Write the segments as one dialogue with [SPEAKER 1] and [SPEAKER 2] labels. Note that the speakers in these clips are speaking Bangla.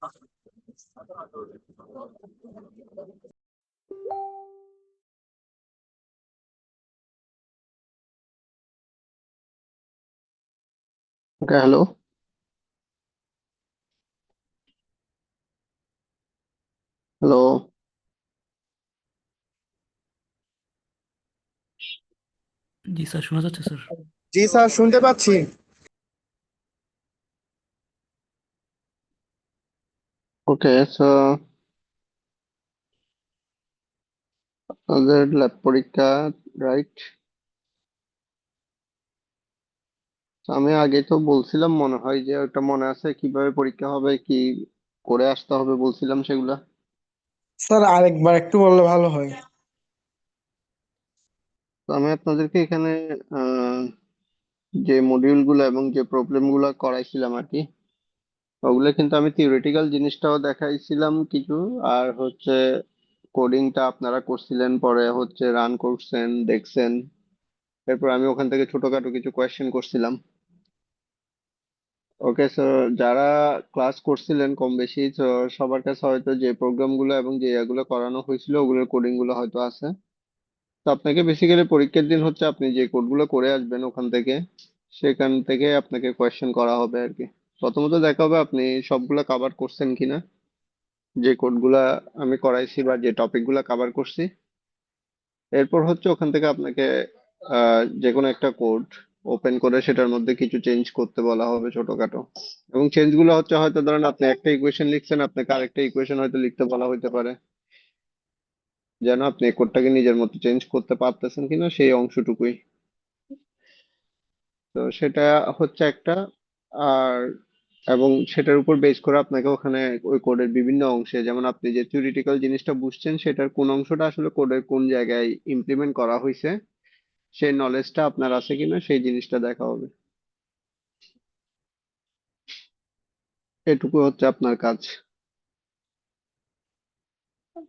[SPEAKER 1] ওকে, হ্যালো। হ্যালো।
[SPEAKER 2] জি স্যার, শোনা যাচ্ছে স্যার।
[SPEAKER 3] জি স্যার, শুনতে পাচ্ছি।
[SPEAKER 1] ওকে, সো আমাদের ল্যাব পরীক্ষা, রাইট? আমি আগে তো বলছিলাম, মনে হয় যে ওটা মনে আছে, কিভাবে পরীক্ষা হবে, কি করে আসতে হবে বলছিলাম সেগুলা।
[SPEAKER 3] স্যার আরেকবার একটু বললে ভালো হয়।
[SPEAKER 1] তো আমি আপনাদেরকে এখানে আহ, যে মডিউল গুলো এবং যে প্রবলেম গুলো করাইছিলাম আর কি, ওগুলো কিন্তু আমি থিওরিটিক্যাল জিনিসটাও দেখাইছিলাম কিছু। আর হচ্ছে কোডিংটা আপনারা করছিলেন, পরে হচ্ছে রান করছেন, দেখছেন। এরপর আমি ওখান থেকে ছোটখাটো কিছু কোয়েশ্চেন করছিলাম। ওকে, সো যারা ক্লাস করছিলেন কম বেশি, তো সবার কাছে হয়তো যে প্রোগ্রাম গুলো এবং যে এগুলো করানো হয়েছিল ওগুলোর কোডিং গুলো হয়তো আছে। তো আপনাকে বেসিক্যালি পরীক্ষার দিন হচ্ছে আপনি যে কোডগুলো করে আসবেন ওখান থেকে, সেখান থেকে আপনাকে কোয়েশ্চেন করা হবে আর কি। প্রথমত দেখা হবে আপনি সবগুলা কভার করছেন কিনা, যে কোডগুলা আমি করাইছি বা যে টপিক গুলা কভার করছি। এরপর হচ্ছে ওখান থেকে আপনাকে যে কোনো একটা কোড ওপেন করে সেটার মধ্যে কিছু চেঞ্জ করতে বলা হবে ছোটখাটো। এবং চেঞ্জ গুলো হচ্ছে, হয়তো ধরেন আপনি একটা ইকুয়েশন লিখছেন, আপনাকে আরেকটা ইকুয়েশন হয়তো লিখতে বলা হইতে পারে, যেন আপনি কোডটাকে নিজের মতো চেঞ্জ করতে পারতেছেন কিনা সেই অংশটুকুই। তো সেটা হচ্ছে একটা। আর এবং সেটার উপর বেস করে আপনাকে ওখানে ওই কোডের বিভিন্ন অংশে, যেমন আপনি যে থিওরিটিক্যাল জিনিসটা বুঝছেন সেটার কোন অংশটা আসলে কোডের কোন জায়গায় ইমপ্লিমেন্ট করা হয়েছে, সেই নলেজটা আপনার আছে কিনা সেই জিনিসটা দেখা হবে। এটুকু হচ্ছে আপনার কাজ।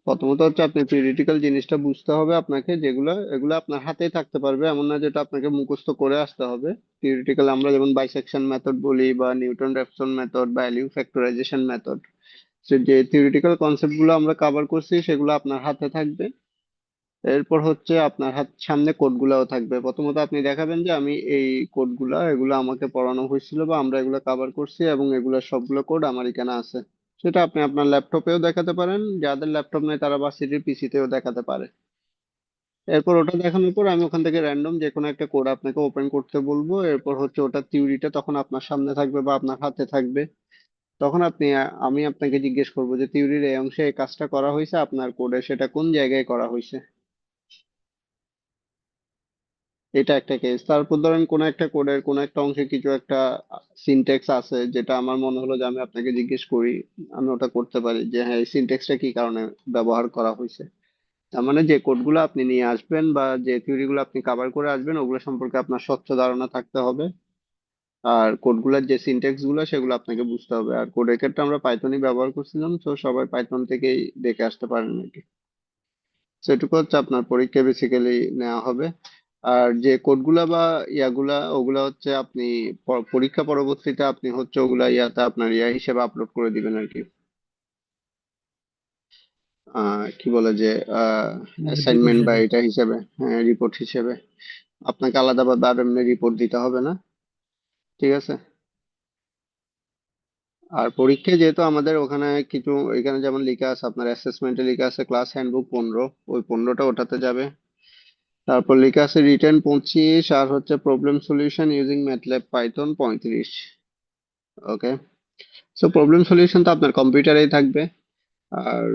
[SPEAKER 1] প্রথমত হচ্ছে আপনি থিওরিটিক্যাল জিনিসটা বুঝতে হবে আপনাকে, যেগুলো এগুলো আপনার হাতেই থাকতে পারবে, এমন না যেটা আপনাকে মুখস্থ করে আসতে হবে। থিওরিটিক্যাল আমরা যেমন বাইসেকশন মেথড বলি, বা নিউটন রেফসন মেথড, বা ভ্যালিউ ফ্যাক্টরাইজেশন মেথড, যে থিওরিটিক্যাল কনসেপ্ট গুলো আমরা কভার করছি সেগুলো আপনার হাতে থাকবে। এরপর হচ্ছে আপনার হাত সামনে কোডগুলাও থাকবে। প্রথমত আপনি দেখাবেন যে আমি এই কোডগুলা, এগুলো আমাকে পড়ানো হয়েছিল বা আমরা এগুলো কভার করছি এবং এগুলো সবগুলো কোড আমার এখানে আছে। সেটা আপনি আপনার ল্যাপটপেও দেখাতে পারেন, যাদের ল্যাপটপ নেই তারা ভার্সিটির পিসিতেও দেখাতে পারে। এরপর ওটা দেখানোর পর আমি ওখান থেকে র্যান্ডম যে কোনো একটা কোড আপনাকে ওপেন করতে বলবো। এরপর হচ্ছে ওটা থিওরিটা তখন আপনার সামনে থাকবে বা আপনার হাতে থাকবে। তখন আমি আপনাকে জিজ্ঞেস করবো যে থিওরির এই অংশে এই কাজটা করা হয়েছে, আপনার কোডে সেটা কোন জায়গায় করা হয়েছে। এটা একটা কেস। তারপর ধরেন কোন একটা কোডের কোন একটা অংশে কিছু একটা সিনট্যাক্স আছে, যেটা আমার মনে হলো যে আমি আপনাকে জিজ্ঞেস করি, আমি ওটা করতে পারি যে হ্যাঁ এই সিনট্যাক্সটা কি কারণে ব্যবহার করা হয়েছে। তার মানে যে কোডগুলো আপনি নিয়ে আসবেন বা যে থিওরি গুলো আপনি কভার করে আসবেন ওগুলো সম্পর্কে আপনার স্বচ্ছ ধারণা থাকতে হবে। আর কোডগুলোর যে সিনট্যাক্স গুলো সেগুলো আপনাকে বুঝতে হবে। আর কোডের ক্ষেত্রে আমরা পাইথনই ব্যবহার করছিলাম, তো সবাই পাইথন থেকেই দেখে আসতে পারেন আর কি। সেটুকু হচ্ছে আপনার পরীক্ষায় বেসিক্যালি নেওয়া হবে। আর যে কোডগুলা বা ইয়াগুলা, ওগুলা হচ্ছে আপনি পরীক্ষা পরবর্তীতে আপনি হচ্ছে ওগুলা ইয়াতে আপনার ইয়া হিসেবে আপলোড করে দিবেন আর কি। কি বলে যে
[SPEAKER 2] রিপোর্ট
[SPEAKER 1] অ্যাসাইনমেন্ট বা
[SPEAKER 2] হিসেবে।
[SPEAKER 1] এটা হিসেবে, হ্যাঁ রিপোর্ট হিসেবে। আপনাকে আলাদাভাবে আর এমনি রিপোর্ট দিতে হবে না। ঠিক আছে। আর পরীক্ষায় যেহেতু আমাদের ওখানে কিছু, এখানে যেমন লেখা আছে আপনার অ্যাসেসমেন্টে লেখা আছে ক্লাস হ্যান্ডবুক 15, ওই 15টা ওটাতে যাবে। তারপর লেখা আছে রিটেন 25, আর হচ্ছে problem solution using MATLAB Python 35। ওকে, সো প্রবলেম সলিউশন তো আপনার কম্পিউটারেই থাকবে। আর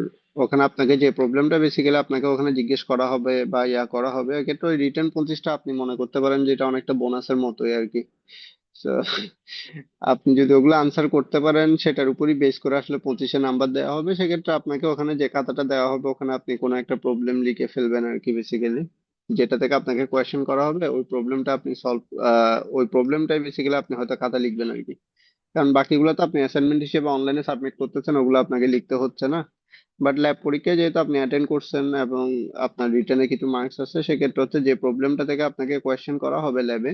[SPEAKER 1] ওখানে আপনাকে যে প্রবলেমটা বেসিক্যালি আপনাকে ওখানে জিজ্ঞেস করা হবে বা ইয়া করা হবে, এক্ষেত্রে ওই রিটেন 25টা আপনি মনে করতে পারেন যে এটা অনেকটা বোনাসের মতোই আর কি। So, আপনি যদি ওগুলো আনসার করতে পারেন সেটার উপরই বেস করে আসলে 25-এ নাম্বার দেওয়া হবে। সেক্ষেত্রে আপনাকে ওখানে যে খাতাটা দেওয়া হবে ওখানে আপনি কোনো একটা প্রবলেম লিখে ফেলবেন আর কি বেসিক্যালি। যেটা থেকে আপনাকে কোয়েশ্চেন করা হবে ওই প্রবলেমটা আপনি সলভ, ওই প্রবলেমটাই বেসিক্যালি আপনি হয়তো খাতা লিখবেন আর কি। কারণ বাকিগুলো তো আপনি অ্যাসাইনমেন্ট হিসেবে অনলাইনে সাবমিট করতেছেন, ওগুলো আপনাকে লিখতে হচ্ছে না। বাট ল্যাব পরীক্ষায় যেহেতু আপনি অ্যাটেন্ড করছেন এবং আপনার রিটেনে কিছু মার্কস আছে, সেক্ষেত্রে হচ্ছে যে প্রবলেমটা থেকে আপনাকে কোয়েশ্চেন করা হবে ল্যাবে,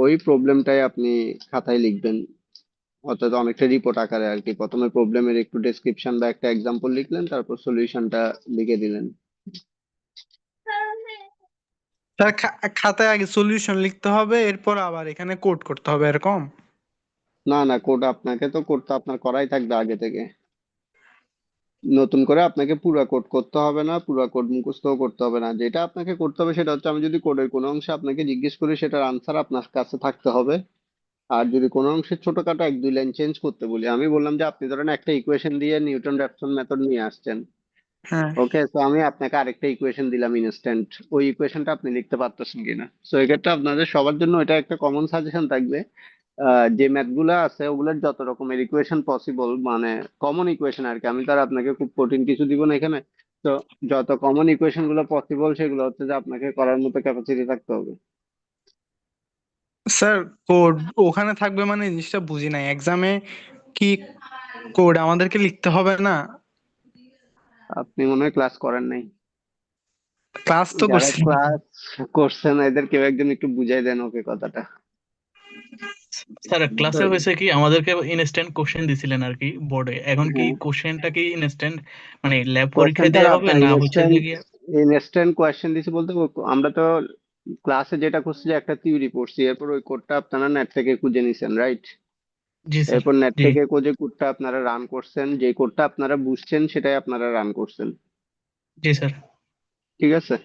[SPEAKER 1] ওই প্রবলেমটাই আপনি খাতায় লিখবেন। অর্থাৎ অনেকটা রিপোর্ট আকারে আর কি, প্রথমে প্রবলেমের একটু ডেসক্রিপশন বা একটা এক্সাম্পল লিখলেন, তারপর সলিউশনটা লিখে দিলেন।
[SPEAKER 3] স্যার খাতায় আগে সলিউশন লিখতে হবে, এরপর আবার এখানে কোড করতে হবে এরকম?
[SPEAKER 1] না না, কোড আপনাকে তো কোড তো আপনার করাই থাকবে আগে থেকে। নতুন করে আপনাকে পুরো কোড করতে হবে না, পুরো কোড মুখস্থও করতে হবে না। যেটা আপনাকে করতে হবে সেটা হচ্ছে, আমি যদি কোডের কোনো অংশে আপনাকে জিজ্ঞেস করি সেটার আনসার আপনার কাছে থাকতে হবে। আর যদি কোনো অংশে ছোটখাটো এক দুই লাইন চেঞ্জ করতে বলি, আমি বললাম যে আপনি ধরেন একটা ইকুয়েশন দিয়ে নিউটন র্যাপসন মেথড নিয়ে আসছেন।
[SPEAKER 3] হ্যাঁ
[SPEAKER 1] ওকে, তো আমি আপনাকে আরেকটা ইকুয়েশন দিলাম ইনস্ট্যান্ট, ওই ইকুয়েশনটা আপনি লিখতে পারতেছেন কিনা। তো এক্ষেত্রে আপনাদের সবার জন্য এটা একটা কমন সাজেশন থাকবে। যে ম্যাথ গুলো আছে ওগুলোর যত রকমের ইকুয়েশন পসিবল, মানে কমন ইকুয়েশন আর কি, আমি তো আর আপনাকে খুব কঠিন কিছু দিব না এখানে। তো যত কমন ইকুয়েশন গুলো পসিবল সেগুলো হচ্ছে যে আপনাকে করার মতো ক্যাপাসিটি থাকতে হবে।
[SPEAKER 3] স্যার, কোড ওখানে থাকবে মানে জিনিসটা বুঝি নাই এক্সামে। কি কোড আমাদেরকে লিখতে হবে না?
[SPEAKER 1] আপনি মনে হয় ক্লাস করেন নাই।
[SPEAKER 3] ক্লাস তো
[SPEAKER 1] যারা
[SPEAKER 3] করছি।
[SPEAKER 1] ক্লাস করছেন এদের কেউ একজন একটু বুঝাই দেন ওকে কথাটা।
[SPEAKER 2] স্যার ক্লাসে হয়েছে কি আমাদেরকে ইনস্ট্যান্ট কোশ্চেন দিছিলেন আর কি বোর্ডে, এখন কি
[SPEAKER 1] হ্যাঁ,
[SPEAKER 2] কোশ্চেনটা কি ইনস্ট্যান্ট মানে ল্যাব পরীক্ষায়
[SPEAKER 1] কোয়েশ্চেনটা
[SPEAKER 2] দেওয়া হবে
[SPEAKER 1] আপনার
[SPEAKER 2] না হচ্ছে
[SPEAKER 1] ইনস্ট্যান্ট,
[SPEAKER 2] যে গিয়ে?
[SPEAKER 1] ইনস্ট্যান্ট কোয়েশ্চেন দিছি বলতে আমরা তো ক্লাসে যেটা করছি যে একটা থিওরি পড়ছি, এরপর ওই কোডটা আপনারা নেট থেকে খুঁজে নিছেন, রাইট?
[SPEAKER 2] জি স্যার।
[SPEAKER 1] এরপর নেট
[SPEAKER 2] জি
[SPEAKER 1] থেকে খুঁজে কোডটা আপনারা রান করছেন, যে কোডটা আপনারা বুঝছেন সেটাই আপনারা রান করছেন।
[SPEAKER 2] জি স্যার।
[SPEAKER 1] ঠিক আছে,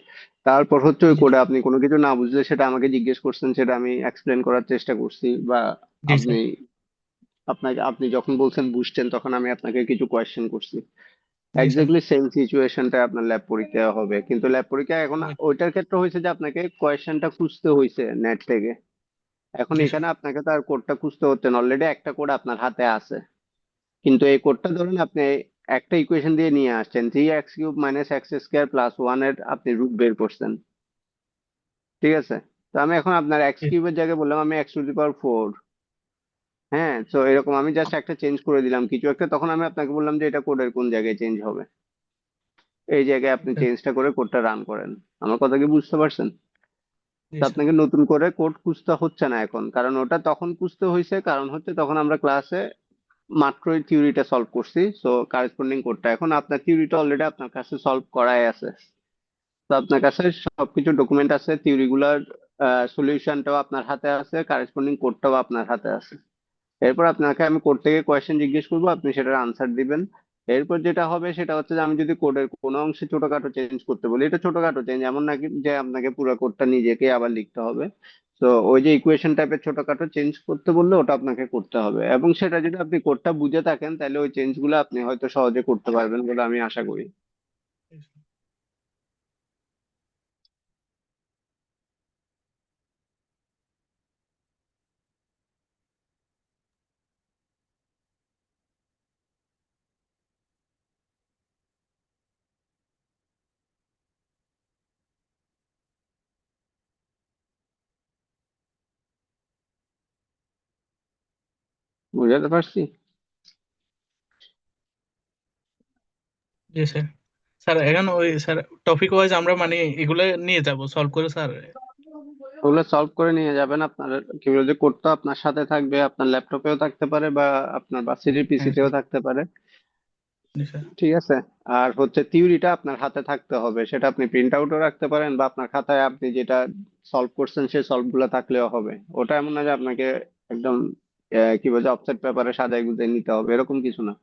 [SPEAKER 1] তারপর হচ্ছে ওই
[SPEAKER 2] জি
[SPEAKER 1] কোডে আপনি কোনো কিছু না বুঝলে সেটা আমাকে জিজ্ঞেস করছেন, সেটা আমি এক্সপ্লেন করার চেষ্টা করছি, বা
[SPEAKER 2] জি স্যার।
[SPEAKER 1] আপনি আপনি যখন বলছেন বুঝছেন তখন আমি আপনাকে কিছু কোয়েশ্চেন করছি।
[SPEAKER 2] জি স্যার।
[SPEAKER 1] এক্স্যাক্টলি সেম সিচুয়েশনটা আপনার ল্যাব পরীক্ষা হবে, কিন্তু ল্যাব পরীক্ষা এখন
[SPEAKER 2] ওই-
[SPEAKER 1] ওইটার ক্ষেত্রে হয়েছে যে আপনাকে কোয়েশ্চেনটা খুঁজতে হয়েছে নেট থেকে। এখন
[SPEAKER 2] জি স্যার।
[SPEAKER 1] এখানে আপনাকে তার কোডটা খুঁজতে হচ্ছে না, অলরেডি একটা কোড আপনার হাতে আছে। কিন্তু এই কোডটা ধরুন আপনি একটা ইকুয়েশন দিয়ে নিয়ে আসছেন, 3x³ - x² + 1 এর আপনি রুট বের করছেন। ঠিক আছে, তো আমি এখন আপনার এক্স
[SPEAKER 2] জি
[SPEAKER 1] কিউবের জায়গায় বললাম আমি x⁴। হ্যাঁ, তো এরকম আমি জাস্ট একটা চেঞ্জ করে দিলাম কিছু একটা, তখন আমি আপনাকে বললাম যে এটা কোডের কোন জায়গায় চেঞ্জ হবে, এই জায়গায় আপনি
[SPEAKER 2] স্যার।
[SPEAKER 1] চেঞ্জটা করে কোডটা রান করেন। আমার কথা কি বুঝতে পারছেন?
[SPEAKER 2] জি
[SPEAKER 1] তো
[SPEAKER 2] স্যার।
[SPEAKER 1] আপনাকে নতুন করে কোড খুঁজতে হচ্ছে না এখন, কারণ ওটা তখন খুঁজতে হয়েছে কারণ হচ্ছে তখন আমরা ক্লাসে মাত্রই থিওরিটা সলভ করছি। সো কারেসপন্ডিং কোডটা এখন আপনার থিওরিটা অলরেডি আপনার কাছে সলভ করাই আছে। তো আপনার কাছে সবকিছু ডকুমেন্ট আছে, থিওরি গুলার সলিউশনটাও আপনার হাতে আছে, কারেসপন্ডিং কোডটাও আপনার হাতে আছে। এরপর আপনাকে আমি কোড থেকে কোয়েশ্চেন জিজ্ঞেস করবো, আপনি সেটার আনসার দিবেন। এরপর যেটা হবে সেটা হচ্ছে যে আমি যদি কোডের কোনো অংশে ছোটখাটো চেঞ্জ করতে বলি, এটা ছোটখাটো চেঞ্জ এমন নাকি যে আপনাকে পুরো কোডটা নিজেকে আবার লিখতে হবে। তো ওই যে ইকুয়েশন টাইপের ছোটখাটো চেঞ্জ করতে বললে ওটা আপনাকে করতে হবে, এবং সেটা যদি আপনি কোডটা বুঝে থাকেন তাহলে ওই চেঞ্জ গুলো আপনি হয়তো সহজে করতে পারবেন বলে আমি আশা করি।
[SPEAKER 2] জি স্যার।
[SPEAKER 1] বুঝাতে পারছি?
[SPEAKER 2] জি স্যার। স্যার এখন ওই স্যার টপিক ওয়াইজ আমরা মানে এগুলো নিয়ে যাব সলভ করে স্যার।
[SPEAKER 1] ওগুলো সলভ করে নিয়ে যাবেন, আপনার কি বলে যে কোডটা আপনার সাথে থাকবে, আপনার ল্যাপটপেও থাকতে পারে বা আপনার ভার্সিটির
[SPEAKER 2] হ্যাঁ
[SPEAKER 1] পিসিতেও
[SPEAKER 2] স্যার।
[SPEAKER 1] থাকতে পারে।
[SPEAKER 2] জি স্যার।
[SPEAKER 1] ঠিক আছে, আর হচ্ছে থিওরিটা আপনার হাতে থাকতে হবে, সেটা আপনি প্রিন্ট আউটও রাখতে পারেন বা আপনার খাতায় আপনি যেটা সলভ করছেন সেই সলভ গুলো থাকলেও হবে। ওটা এমন না যে আপনাকে একদম কি বলছে অফসেট পেপারে সাজায় গুছিয়ে নিতে হবে, এরকম কিছু না।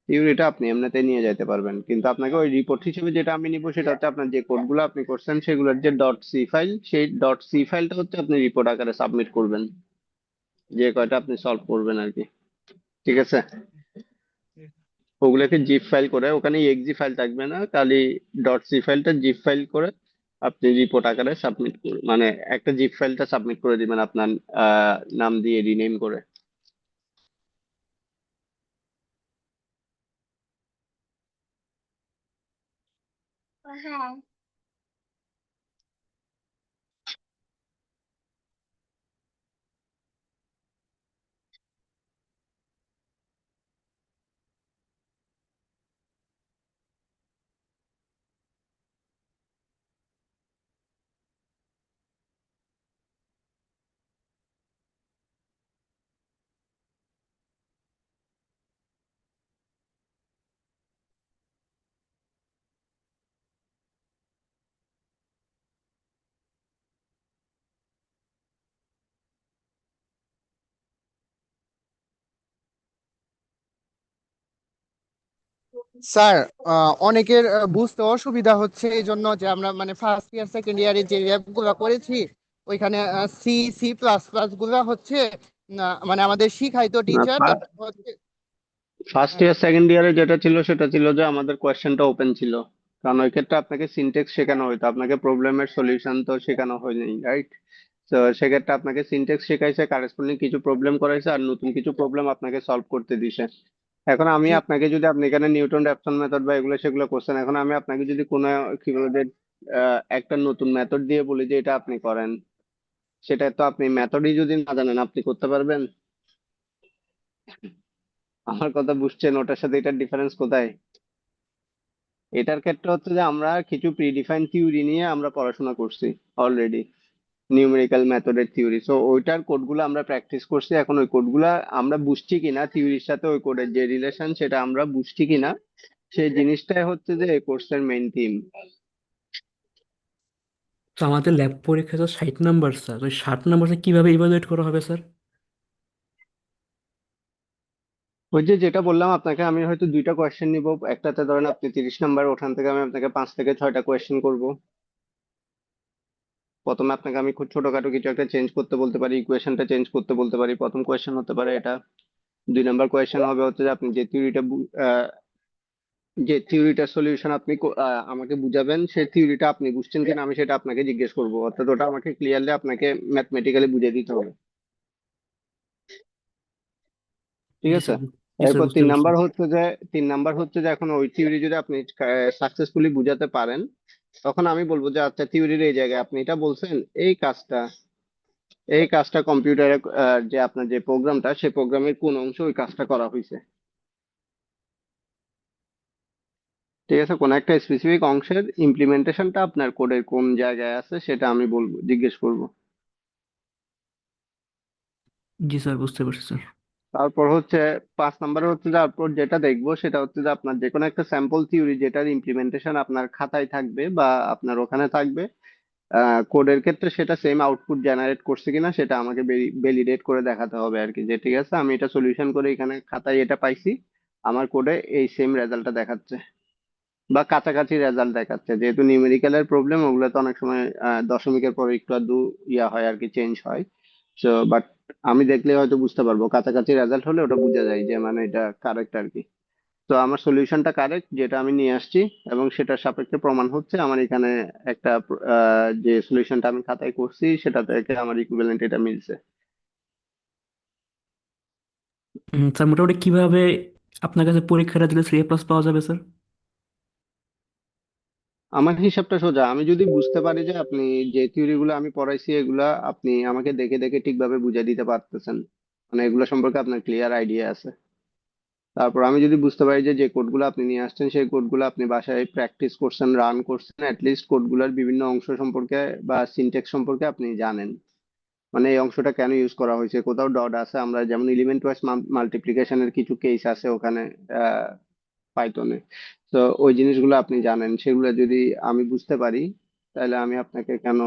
[SPEAKER 1] থিওরিটা আপনি এমনিতে নিয়ে যেতে পারবেন, কিন্তু আপনাকে ওই রিপোর্ট হিসেবে যেটা আমি নিবো সেটা হচ্ছে আপনার যে কোডগুলো আপনি করছেন সেগুলোর যে .c ফাইল, সেই .c ফাইলটা হচ্ছে আপনি রিপোর্ট আকারে সাবমিট করবেন, যে কয়টা আপনি সলভ করবেন আর কি। ঠিক আছে, ওগুলোকে জিপ ফাইল করে, ওখানে এক্সি ফাইল থাকবে না, খালি .c ফাইলটা জিপ ফাইল করে আপনি রিপোর্ট আকারে সাবমিট করুন, মানে একটা জিপ ফাইলটা সাবমিট করে দিবেন আপনার নাম দিয়ে রিনেম করে।
[SPEAKER 4] স্যার, অনেকের বুঝতে অসুবিধা হচ্ছে এই জন্য যে আমরা মানে ফার্স্ট ইয়ার সেকেন্ড ইয়ারে যে ল্যাব গুলা করেছি ওইখানে সি সি প্লাস প্লাস গুলা হচ্ছে না, মানে আমাদের শিখাইতো টিচার হচ্ছে।
[SPEAKER 1] ফার্স্ট ইয়ার সেকেন্ড ইয়ারে যেটা ছিল সেটা ছিল যে আমাদের কোয়েশ্চেনটা ওপেন ছিল, কারণ ওই ক্ষেত্রে আপনাকে সিনটেক্স শেখানো হইতো, আপনাকে প্রবলেমের সলিউশন তো শেখানো হয়নি, রাইট? তো সেক্ষেত্রে আপনাকে সিনটেক্স শেখাইছে, কারেসপন্ডিং কিছু প্রবলেম করাইছে, আর নতুন কিছু প্রবলেম আপনাকে সলভ করতে দিছে। এখন আমি
[SPEAKER 4] জি
[SPEAKER 1] আপনাকে যদি, আপনি এখানে নিউটন র্যাপসন মেথড বা এগুলো সেগুলো করছেন, এখন আমি আপনাকে যদি কোনো কি বলে যে একটা নতুন মেথড দিয়ে বলি যে এটা আপনি করেন, সেটা তো আপনি মেথডই যদি না জানেন আপনি করতে পারবেন? আমার কথা বুঝছেন? ওটার সাথে এটার ডিফারেন্স কোথায়? এটার ক্ষেত্রে হচ্ছে যে আমরা কিছু প্রিডিফাইন থিওরি নিয়ে আমরা পড়াশোনা করছি অলরেডি, নিউমেরিক্যাল মেথডের থিওরি, সো ওইটার কোডগুলো আমরা প্র্যাকটিস করছি। এখন ওই কোডগুলা আমরা বুঝছি কিনা, থিওরির সাথে ওই কোডের যে রিলেশন সেটা আমরা বুঝছি কিনা, সেই জিনিসটাই হচ্ছে যে এই কোর্সের মেইন থিম।
[SPEAKER 5] তো আমাদের ল্যাব পরীক্ষা তো 60 নাম্বার স্যার, ওই 60 নাম্বার কিভাবে ইভালুয়েট করা হবে স্যার?
[SPEAKER 1] ওই যে যেটা বললাম আপনাকে, আমি হয়তো দুইটা কোয়েশ্চেন নিব, একটাতে ধরেন আপনি 30 নাম্বার, ওখান থেকে আমি আপনাকে 5 থেকে 6টা কোয়েশ্চেন করব। প্রথমে আপনাকে আমি খুব ছোটখাটো কিছু একটা চেঞ্জ করতে বলতে পারি, ইকুয়েশনটা চেঞ্জ করতে বলতে পারি, প্রথম কোয়েশ্চেন হতে পারে এটা। 2 নাম্বার কোয়েশ্চেন হবে হচ্ছে যে আপনি যে থিওরিটার সলিউশন আপনি আমাকে বুঝাবেন, সেই থিওরিটা আপনি বুঝছেন কিনা আমি সেটা আপনাকে জিজ্ঞেস করবো, অর্থাৎ ওটা আমাকে ক্লিয়ারলি আপনাকে ম্যাথমেটিক্যালি বুঝিয়ে দিতে হবে, ঠিক
[SPEAKER 5] জি
[SPEAKER 1] আছে?
[SPEAKER 5] স্যার, জি স্যার,
[SPEAKER 1] এরপর
[SPEAKER 5] বুঝতে
[SPEAKER 1] তিন
[SPEAKER 5] পারছি।
[SPEAKER 1] নাম্বার হচ্ছে যে 3 নাম্বার হচ্ছে যে এখন ওই থিওরি যদি আপনি সাকসেসফুলি বুঝাতে পারেন, তখন আমি বলবো যে আচ্ছা থিওরির এই জায়গায় আপনি এটা বলছেন, এই কাজটা কম্পিউটারে যে আপনার যে প্রোগ্রামটা, সেই প্রোগ্রামের কোন অংশ ওই কাজটা করা হয়েছে, ঠিক আছে? কোন একটা স্পেসিফিক অংশের ইমপ্লিমেন্টেশনটা আপনার কোডের কোন জায়গায় আছে সেটা আমি বলবো, জিজ্ঞেস করবো।
[SPEAKER 5] জি স্যার, বুঝতে পারছি স্যার।
[SPEAKER 1] তারপর হচ্ছে 5 নাম্বার হচ্ছে যে তারপর যেটা দেখবো সেটা হচ্ছে যে আপনার যে কোনো একটা স্যাম্পল থিওরি যেটার ইমপ্লিমেন্টেশন আপনার খাতায় থাকবে বা আপনার ওখানে থাকবে, কোডের ক্ষেত্রে সেটা সেম আউটপুট জেনারেট করছে কিনা সেটা আমাকে ভ্যালিডেট করে দেখাতে হবে আর কি, যে ঠিক আছে আমি এটা সলিউশন করে এখানে খাতায় এটা পাইছি, আমার কোডে এই সেম রেজাল্টটা দেখাচ্ছে বা কাছাকাছি রেজাল্ট দেখাচ্ছে। যেহেতু নিউমেরিক্যালের প্রবলেম, ওগুলো তো অনেক সময় দশমিকের পরে একটু আধটু ইয়া হয় আর কি, চেঞ্জ হয়। সো বাট আমি দেখলে হয়তো বুঝতে পারবো, কাছাকাছি রেজাল্ট হলে ওটা বোঝা যায় যে মানে এটা কারেক্ট আর কি। তো আমার সলিউশনটা কারেক্ট যেটা আমি নিয়ে আসছি, এবং সেটার সাপেক্ষে প্রমাণ হচ্ছে আমার এখানে একটা যে সলিউশনটা আমি খাতায় করছি সেটা থেকে আমার ইকুইভ্যালেন্ট এটা মিলছে।
[SPEAKER 5] স্যার, মোটামুটি কিভাবে আপনার কাছে পরীক্ষাটা দিলে C+ পাওয়া যাবে স্যার?
[SPEAKER 1] আমার হিসাবটা সোজা, আমি যদি বুঝতে পারি যে আপনি যে থিওরি গুলো আমি পড়াইছি এগুলা আপনি আমাকে দেখে দেখে ঠিকভাবে বুঝিয়ে দিতে পারতেছেন, মানে এগুলো সম্পর্কে আপনার ক্লিয়ার আইডিয়া আছে। তারপর আমি যদি বুঝতে পারি যে যে কোডগুলো আপনি নিয়ে আসছেন সেই কোডগুলো আপনি বাসায় প্র্যাকটিস করছেন, রান করছেন, অ্যাটলিস্ট কোডগুলোর বিভিন্ন অংশ সম্পর্কে বা সিনট্যাক্স সম্পর্কে আপনি জানেন, মানে এই অংশটা কেন ইউজ করা হয়েছে, কোথাও ডট আছে, আমরা যেমন এলিমেন্ট ওয়াইজ মাল্টিপ্লিকেশনের কিছু কেস আছে ওখানে পাইথনে, তো ওই জিনিসগুলো আপনি জানেন, সেগুলো যদি আমি বুঝতে পারি তাহলে আমি আপনাকে কেন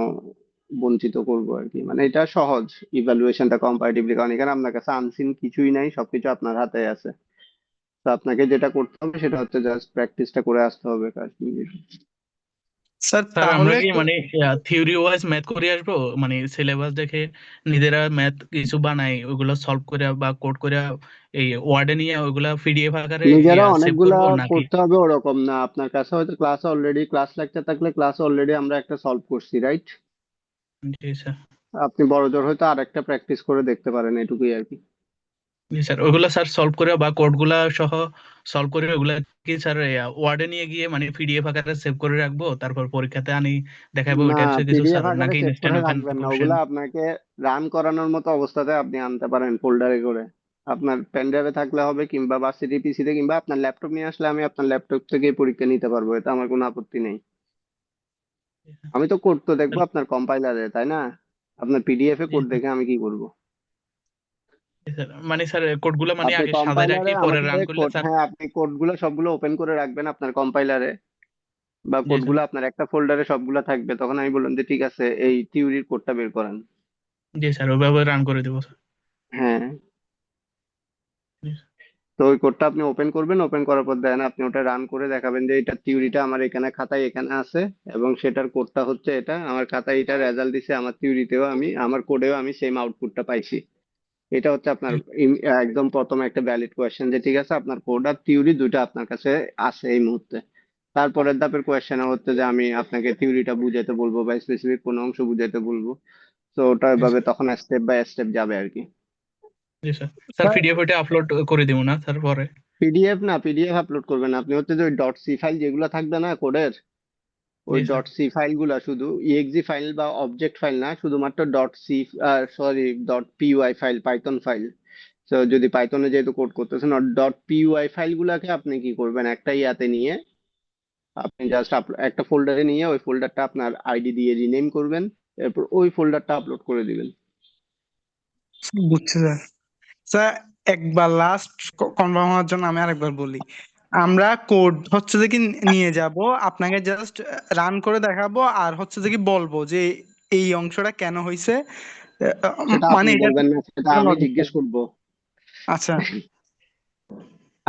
[SPEAKER 1] বঞ্চিত করব আর কি। মানে এটা সহজ ইভালুয়েশনটা কম্পারেটিভলি, কারণ এখানে আপনার কাছে আনসিন কিছুই নাই, সবকিছু আপনার হাতে আছে। তো আপনাকে যেটা করতে হবে সেটা হচ্ছে জাস্ট প্র্যাকটিসটা করে আসতে হবে কাশ্মীর।
[SPEAKER 3] স্যার
[SPEAKER 2] স্যার আমরা
[SPEAKER 3] তাহলে
[SPEAKER 2] কি
[SPEAKER 3] তো
[SPEAKER 2] মানে থিওরি ওয়াইজ ম্যাথ করে আসবো, মানে সিলেবাস দেখে নিজেরা ম্যাথ কিছু বানাই ওইগুলো সলভ করে বা কোড করে এই ওয়ার্ডে নিয়ে ওইগুলা পিডিএফ আকারে
[SPEAKER 1] নিজেরা
[SPEAKER 2] সেভ
[SPEAKER 1] অনেকগুলা
[SPEAKER 2] করবো নাকি?
[SPEAKER 1] করতে হবে ওরকম না, আপনার কাছে হয়তো ক্লাসে অলরেডি ক্লাস লেকচার থাকলে ক্লাসে অলরেডি আমরা একটা সলভ করছি, রাইট?
[SPEAKER 2] জি স্যার।
[SPEAKER 1] আপনি বড়জোর হয়তো আর একটা প্র্যাকটিস করে দেখতে পারেন, এটুকুই আর কি।
[SPEAKER 2] জি স্যার, ওইগুলা স্যার সলভ করে বা কোড গুলা সহ সলভ করে ওগুলা কি স্যার ওয়ার্ডে নিয়ে গিয়ে মানে পিডিএফ আকারে সেভ করে রাখবো, তারপর পরীক্ষাতে আনি দেখাবো ওই
[SPEAKER 1] না,
[SPEAKER 2] টাইপসের কিছু
[SPEAKER 1] পিডিএফ
[SPEAKER 2] স্যার,
[SPEAKER 1] আকারে
[SPEAKER 2] নাকি
[SPEAKER 1] সেভ
[SPEAKER 2] ইনস্ট্যান্ট
[SPEAKER 1] করে
[SPEAKER 2] ওখান
[SPEAKER 1] রাখবেন
[SPEAKER 2] থেকে
[SPEAKER 1] না,
[SPEAKER 2] কোশ্চেন?
[SPEAKER 1] ওগুলা আপনাকে রান করানোর মতো অবস্থাতে আপনি আনতে পারেন ফোল্ডারে করে। আপনার পেন ড্রাইভে থাকলে হবে, কিংবা ভার্সিটি পিসিতে, কিংবা আপনার ল্যাপটপ নিয়ে আসলে আমি আপনার ল্যাপটপ থেকে পরীক্ষা নিতে পারবো, এটা আমার কোনো আপত্তি নেই। আমি তো কোড তো দেখবো আপনার কম্পাইলারে, তাই না? আপনার পিডিএফ এ
[SPEAKER 2] জি
[SPEAKER 1] কোড
[SPEAKER 2] স্যার।
[SPEAKER 1] দেখে আমি কি করব?
[SPEAKER 2] জি স্যার, মানে স্যার কোড গুলা মানে
[SPEAKER 1] আপনি
[SPEAKER 2] আগে সাজায় রাখি
[SPEAKER 1] কম্পাইলারে
[SPEAKER 2] পরে
[SPEAKER 1] আমাকে
[SPEAKER 2] রান করলে
[SPEAKER 1] কোড,
[SPEAKER 2] স্যার?
[SPEAKER 1] হ্যাঁ আপনি কোডগুলো সবগুলো ওপেন করে রাখবেন আপনার কম্পাইলারে, বা
[SPEAKER 2] জি স্যার।
[SPEAKER 1] কোডগুলো আপনার একটা ফোল্ডারে সবগুলো থাকবে, তখন আমি বললাম যে ঠিক আছে এই থিওরির কোডটা বের করেন।
[SPEAKER 2] জি স্যার, ওইভাবে রান করে দেবো স্যার।
[SPEAKER 1] হ্যাঁ। তো ওই কোডটা আপনি ওপেন করবেন, ওপেন করার পর দেন আপনি ওটা রান করে দেখাবেন যে এটা থিওরিটা আমার এখানে খাতায় এখানে আছে, এবং সেটার কোডটা হচ্ছে এটা, আমার খাতায় এটা রেজাল্ট দিছে, আমার থিওরিতেও আমি আমার কোডেও আমি সেম আউটপুটটা পাইছি। এটা হচ্ছে আপনার একদম প্রথম একটা ভ্যালিড কোয়েশ্চেন, যে ঠিক আছে আপনার কোড আর থিওরি দুইটা আপনার কাছে আছে এই মুহূর্তে। তারপরের ধাপের কোয়েশ্চেন হচ্ছে যে আমি আপনাকে থিওরিটা বুঝাইতে বলবো বা স্পেসিফিক কোনো অংশ বুঝাইতে বলবো। তো ওটা
[SPEAKER 2] জি
[SPEAKER 1] এভাবে
[SPEAKER 2] স্যার।
[SPEAKER 1] তখন স্টেপ বাই স্টেপ যাবে আর কি।
[SPEAKER 2] জি স্যার। স্যার পিডিএফ ওইটা আপলোড করে দিব না স্যার পরে?
[SPEAKER 1] পিডিএফ না, পিডিএফ আপলোড করবেন না আপনি, হচ্ছে যে ওই ডট সি ফাইল যেগুলো থাকবে না কোডের, ওই
[SPEAKER 2] জি স্যার।
[SPEAKER 1] ডট সি ফাইল গুলা শুধু ইএক্সি ফাইল বা অবজেক্ট ফাইল না, শুধুমাত্র dot C, sorry dot PY file, Python file. তো যদি পাইথনে যেহেতু কোড করতেছেন, ডট পিওয়াই ফাইল গুলাকে আপনি কি করবেন, একটা ইয়াতে নিয়ে আপনি জাস্ট একটা ফোল্ডারে নিয়ে ওই ফোল্ডারটা আপনার আইডি দিয়ে রিনেম করবেন, এরপর ওই ফোল্ডারটা আপলোড করে দিবেন।
[SPEAKER 3] বুঝছি স্যার। স্যার একবার লাস্ট কনফার্ম হওয়ার জন্য আমি আরেকবার বলি, আমরা কোড হচ্ছে যে কি নিয়ে যাব, আপনাকে জাস্ট রান করে দেখাবো আর হচ্ছে যে কি বলবো যে এই অংশটা কেন হয়েছে,
[SPEAKER 1] সেটা
[SPEAKER 3] মানে
[SPEAKER 1] আপনি
[SPEAKER 3] এটা
[SPEAKER 1] বলবেন না, সেটা আমি
[SPEAKER 3] লজিকটা।
[SPEAKER 1] জিজ্ঞেস করব।
[SPEAKER 3] আচ্ছা।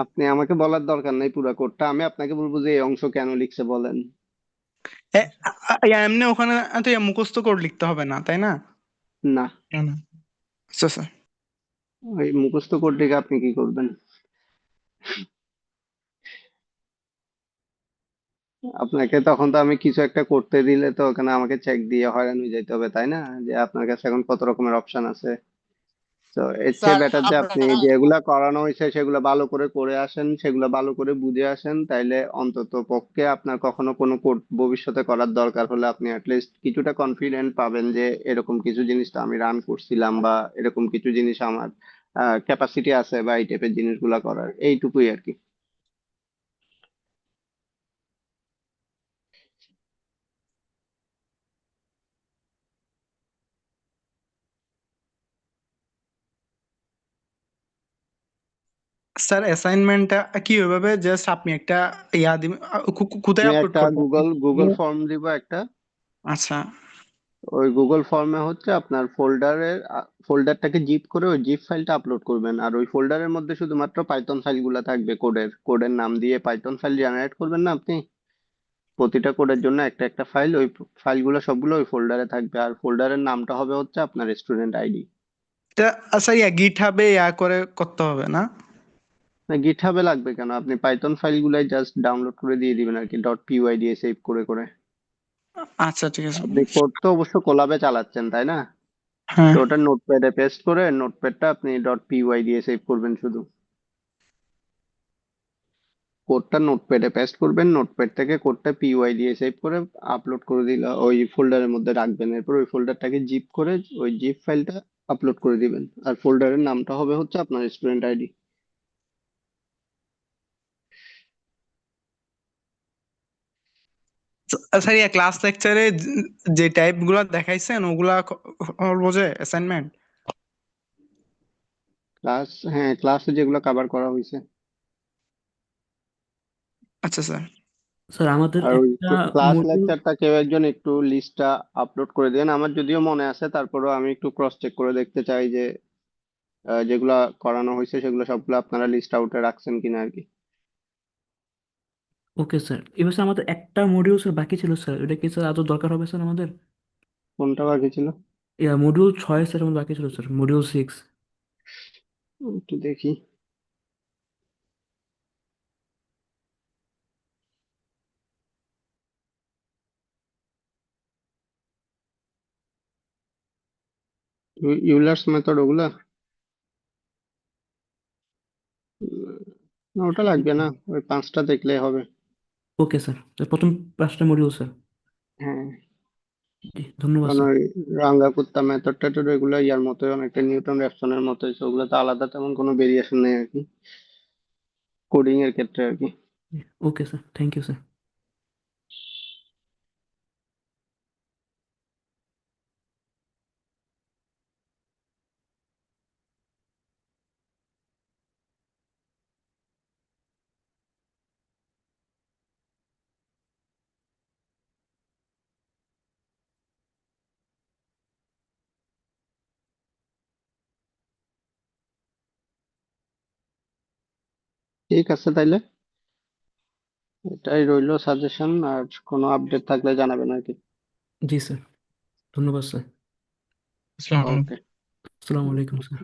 [SPEAKER 1] আপনি আমাকে বলার দরকার নেই পুরো কোডটা, আমি আপনাকে বলবো যে এই অংশ কেন লিখছে বলেন।
[SPEAKER 3] এমনি ওখানে তো মুখস্থ কোড লিখতে হবে না, তাই না?
[SPEAKER 1] না,
[SPEAKER 3] না না। আচ্ছা স্যার।
[SPEAKER 1] ওই মুখস্থ কোড লিখে আপনি কি করবেন? আপনাকে তখন তো আমি কিছু একটা করতে দিলে তো ওখানে আমাকে চেক দিয়ে হয়রান হয়ে যেতে হবে, তাই না? যে আপনার কাছে এখন কত রকমের অপশন আছে। তো এর চেয়ে
[SPEAKER 4] স্যার
[SPEAKER 1] বেটার যে আপনি
[SPEAKER 4] আপনারা
[SPEAKER 1] যেগুলা করানো হয়েছে সেগুলো ভালো করে করে আসেন, সেগুলো ভালো করে বুঝে আসেন, তাইলে অন্তত পক্ষে আপনার কখনো কোনো কোড ভবিষ্যতে করার দরকার হলে আপনি অ্যাটলিস্ট কিছুটা কনফিডেন্ট পাবেন যে এরকম কিছু জিনিস তো আমি রান করছিলাম, বা এরকম কিছু জিনিস আমার ক্যাপাসিটি আছে, বা এই টাইপের জিনিসগুলা করার, এইটুকুই আর কি।
[SPEAKER 3] স্যার অ্যাসাইনমেন্টটা কি ওইভাবে জাস্ট আপনি একটা ইয়া দিবেন, কোথায়
[SPEAKER 1] আমি
[SPEAKER 3] আপলোড
[SPEAKER 1] একটা
[SPEAKER 3] করবো?
[SPEAKER 1] গুগল গুগল ফর্ম দিব একটা।
[SPEAKER 3] আচ্ছা
[SPEAKER 1] ওই গুগল ফর্মে হচ্ছে আপনার ফোল্ডারটাকে জিপ করে ওই জিপ ফাইলটা আপলোড করবেন, আর ওই ফোল্ডারের মধ্যে শুধুমাত্র পাইথন ফাইলগুলো থাকবে, কোডের নাম দিয়ে পাইথন ফাইল জেনারেট করবেন না আপনি, প্রতিটা কোডের জন্য একটা একটা ফাইল, ওই ফাইলগুলো সবগুলো ওই ফোল্ডারে থাকবে, আর ফোল্ডারের নামটা হবে হচ্ছে আপনার স্টুডেন্ট আইডি।
[SPEAKER 3] তা, আচ্ছা ইয়া গিট হাবে ইয়া করে করতে হবে না?
[SPEAKER 1] না, গিটহাবে লাগবে কেন, আপনি পাইথন ফাইলগুলাই জাস্ট ডাউনলোড করে দিয়ে দিবেন আর কি, ডট পিওয়াই দিয়ে সেভ করে করে।
[SPEAKER 3] আচ্ছা ঠিক আছে।
[SPEAKER 1] আপনি কোড তো অবশ্য কোলাবে চালাচ্ছেন, তাই না? তো
[SPEAKER 3] হ্যাঁ।
[SPEAKER 1] ওটা নোটপ্যাডে পেস্ট করে নোটপ্যাডটা আপনি ডট পিওয়াই দিয়ে সেভ করবেন শুধু, কোডটা নোটপ্যাডে পেস্ট করবেন, নোটপ্যাড থেকে কোডটা পিওয়াই দিয়ে সেভ করে আপলোড করে দিলে ওই ফোল্ডারের মধ্যে রাখবেন, এরপর ওই ফোল্ডারটাকে জিপ করে ওই জিপ ফাইলটা আপলোড করে দিবেন, আর ফোল্ডারের নামটা হবে হচ্ছে আপনার স্টুডেন্ট আইডি।
[SPEAKER 3] স্যার ইয়া ক্লাস লেকচারে যে টাইপ গুলা দেখাইছেন ওগুলা করবো যে অ্যাসাইনমেন্ট?
[SPEAKER 1] হ্যাঁ, ক্লাসে যেগুলো কভার করা হয়েছে।
[SPEAKER 3] আচ্ছা স্যার।
[SPEAKER 5] স্যার আমাদের
[SPEAKER 1] আর ওই
[SPEAKER 5] একটা
[SPEAKER 1] ক্লাস
[SPEAKER 5] মডিউল।
[SPEAKER 1] লেকচারটা কেউ একজন একটু লিস্টটা আপলোড করে দেন, আমার যদিও মনে আছে, তারপরেও আমি একটু ক্রস চেক করে দেখতে চাই যে যেগুলা করানো হয়েছে সেগুলো সবগুলো আপনারা লিস্ট আউটে রাখছেন কিনা আর কি।
[SPEAKER 5] ওকে স্যার, এবার স্যার আমাদের একটা মডিউল স্যার বাকি ছিল স্যার, এটা কি স্যার আদৌ দরকার হবে স্যার আমাদের?
[SPEAKER 1] কোনটা বাকি ছিল?
[SPEAKER 5] মডিউল 6 স্যার আমাদের বাকি ছিল স্যার, মডিউল 6।
[SPEAKER 1] একটু দেখি। ইউলার্স মেথড ওগুলা? না, ওটা লাগবে না, ওই পাঁচটা দেখলেই হবে।
[SPEAKER 5] ওকে স্যার, প্রথম 5টা মডিউল স্যার।
[SPEAKER 1] হ্যাঁ,
[SPEAKER 5] জি, ধন্যবাদ
[SPEAKER 1] কারণ
[SPEAKER 5] স্যার।
[SPEAKER 1] ওই রাঙ্গা কুত্তা মেথড টেথড এগুলো ইয়ার মতোই, অনেকটা নিউটন র্যাপসনের মতোই, তো ওগুলো তো আলাদা তেমন কোনো ভেরিয়েশন নেই আর কি, কোডিং এর ক্ষেত্রে আর কি।
[SPEAKER 5] Okay sir, thank you sir.
[SPEAKER 1] ঠিক আছে তাইলে, এটাই রইলো সাজেশন। আর কোনো আপডেট থাকলে জানাবেন আর কি।
[SPEAKER 5] জি স্যার, ধন্যবাদ স্যার।
[SPEAKER 2] আসসালামু আলাইকুম।
[SPEAKER 1] ওকে।
[SPEAKER 5] আসসালামু আলাইকুম স্যার।